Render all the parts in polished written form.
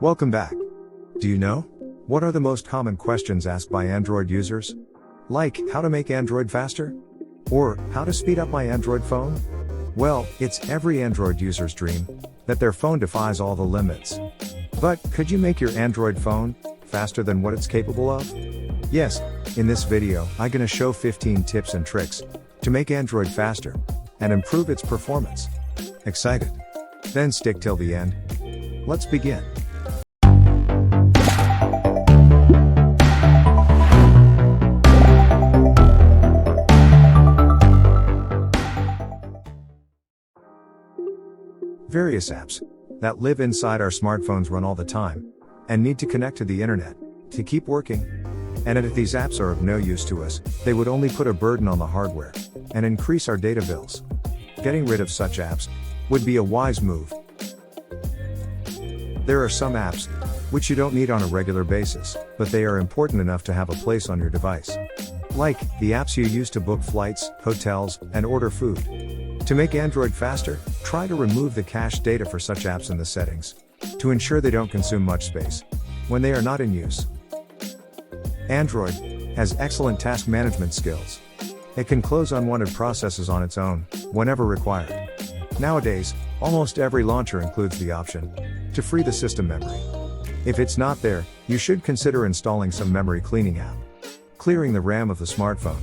Welcome back. Do you know? What are the most common questions asked by Android users? Like, how to make Android faster? Or, how to speed up my Android phone? Well, it's every Android user's dream that their phone defies all the limits. But, could you make your Android phone faster than what it's capable of? Yes, in this video, I'm gonna show 15 tips and tricks to make Android faster and improve its performance. Excited? Then stick till the end. Let's begin. Various apps that live inside our smartphones run all the time and need to connect to the internet to keep working. And if these apps are of no use to us, they would only put a burden on the hardware and increase our data bills. Getting rid of such apps would be a wise move. There are some apps which you don't need on a regular basis, but they are important enough to have a place on your device. Like the apps you use to book flights, hotels, and order food. To make Android faster, try to remove the cached data for such apps in the settings to ensure they don't consume much space when they are not in use. Android has excellent task management skills. It can close unwanted processes on its own, whenever required. Nowadays, almost every launcher includes the option to free the system memory. If it's not there, you should consider installing some memory cleaning app. Clearing the RAM of the smartphone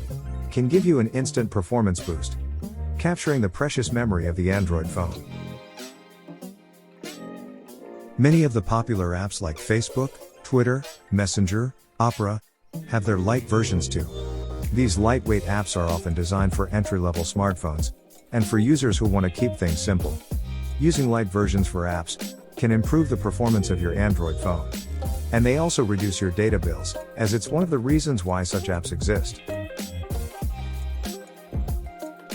can give you an instant performance boost, capturing the precious memory of the Android phone. Many of the popular apps like Facebook, Twitter, Messenger, Opera, have their light versions too. These lightweight apps are often designed for entry-level smartphones, and for users who want to keep things simple. Using light versions for apps can improve the performance of your Android phone. And they also reduce your data bills, as it's one of the reasons why such apps exist.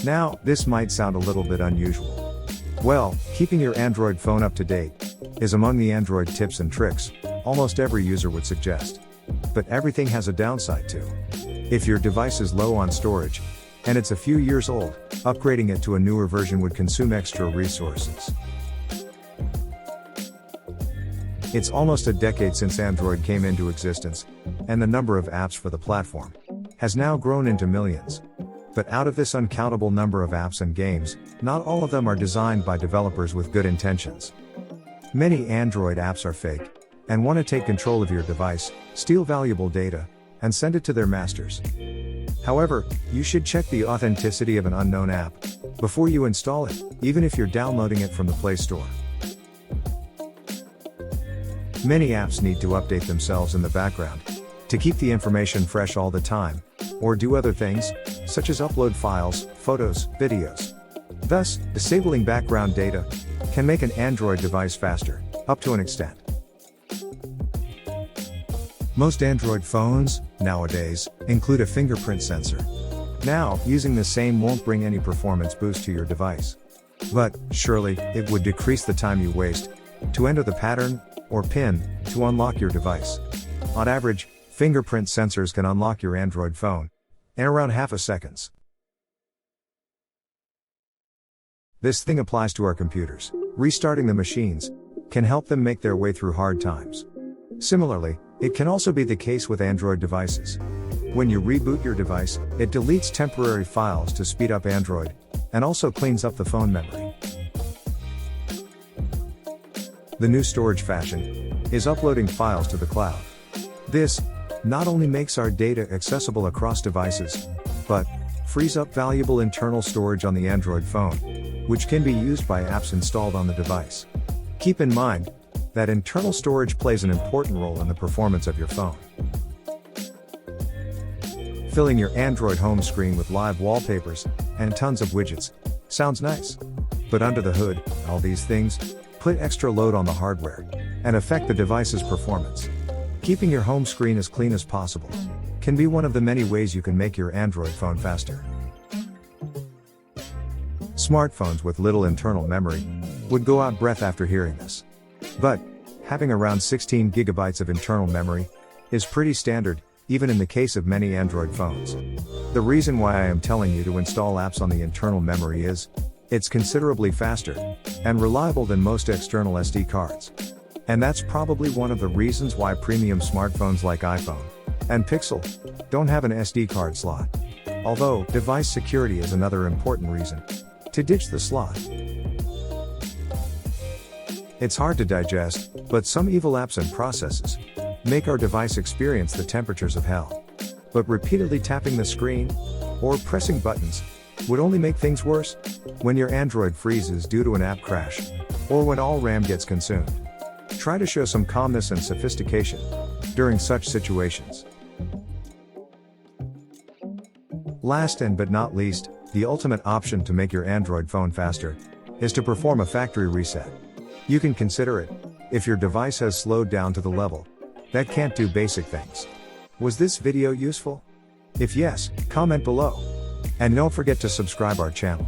Now, this might sound a little bit unusual. Well, keeping your Android phone up to date is among the Android tips and tricks almost every user would suggest. But everything has a downside too. If your device is low on storage, and it's a few years old, upgrading it to a newer version would consume extra resources. It's almost a decade since Android came into existence, and the number of apps for the platform has now grown into millions. But out of this uncountable number of apps and games, not all of them are designed by developers with good intentions. Many Android apps are fake, and want to take control of your device, steal valuable data, and send it to their masters. However, you should check the authenticity of an unknown app before you install it, even if you're downloading it from the Play Store. Many apps need to update themselves in the background to keep the information fresh all the time, or do other things, such as upload files, photos, videos. Thus, disabling background data can make an Android device faster, up to an extent. Most Android phones, nowadays, include a fingerprint sensor. Now, using the same won't bring any performance boost to your device. But, surely, it would decrease the time you waste to enter the pattern or PIN to unlock your device. On average, fingerprint sensors can unlock your Android phone in around half a second. This thing applies to our computers. Restarting the machines can help them make their way through hard times. Similarly, it can also be the case with Android devices. When you reboot your device, it deletes temporary files to speed up Android, and also cleans up the phone memory. The new storage fashion is uploading files to the cloud. This not only makes our data accessible across devices, but frees up valuable internal storage on the Android phone, which can be used by apps installed on the device. Keep in mind that internal storage plays an important role in the performance of your phone. Filling your Android home screen with live wallpapers and tons of widgets sounds nice. But under the hood, all these things put extra load on the hardware and affect the device's performance. Keeping your home screen as clean as possible can be one of the many ways you can make your Android phone faster. Smartphones with little internal memory would go out of breath after hearing this. But having around 16 gigabytes of internal memory is pretty standard, even in the case of many Android phones. The reason why I am telling you to install apps on the internal memory is, it's considerably faster and reliable than most external SD cards. And that's probably one of the reasons why premium smartphones like iPhone and Pixel don't have an SD card slot. Although, device security is another important reason to ditch the slot. It's hard to digest, but some evil apps and processes make our device experience the temperatures of hell. But repeatedly tapping the screen or pressing buttons would only make things worse. When your Android freezes due to an app crash, or when all RAM gets consumed, try to show some calmness and sophistication during such situations. Last and but not least, the ultimate option to make your Android phone faster is to perform a factory reset. You can consider it if your device has slowed down to the level that can't do basic things. Was this video useful? If yes, comment below. And don't forget to subscribe our channel.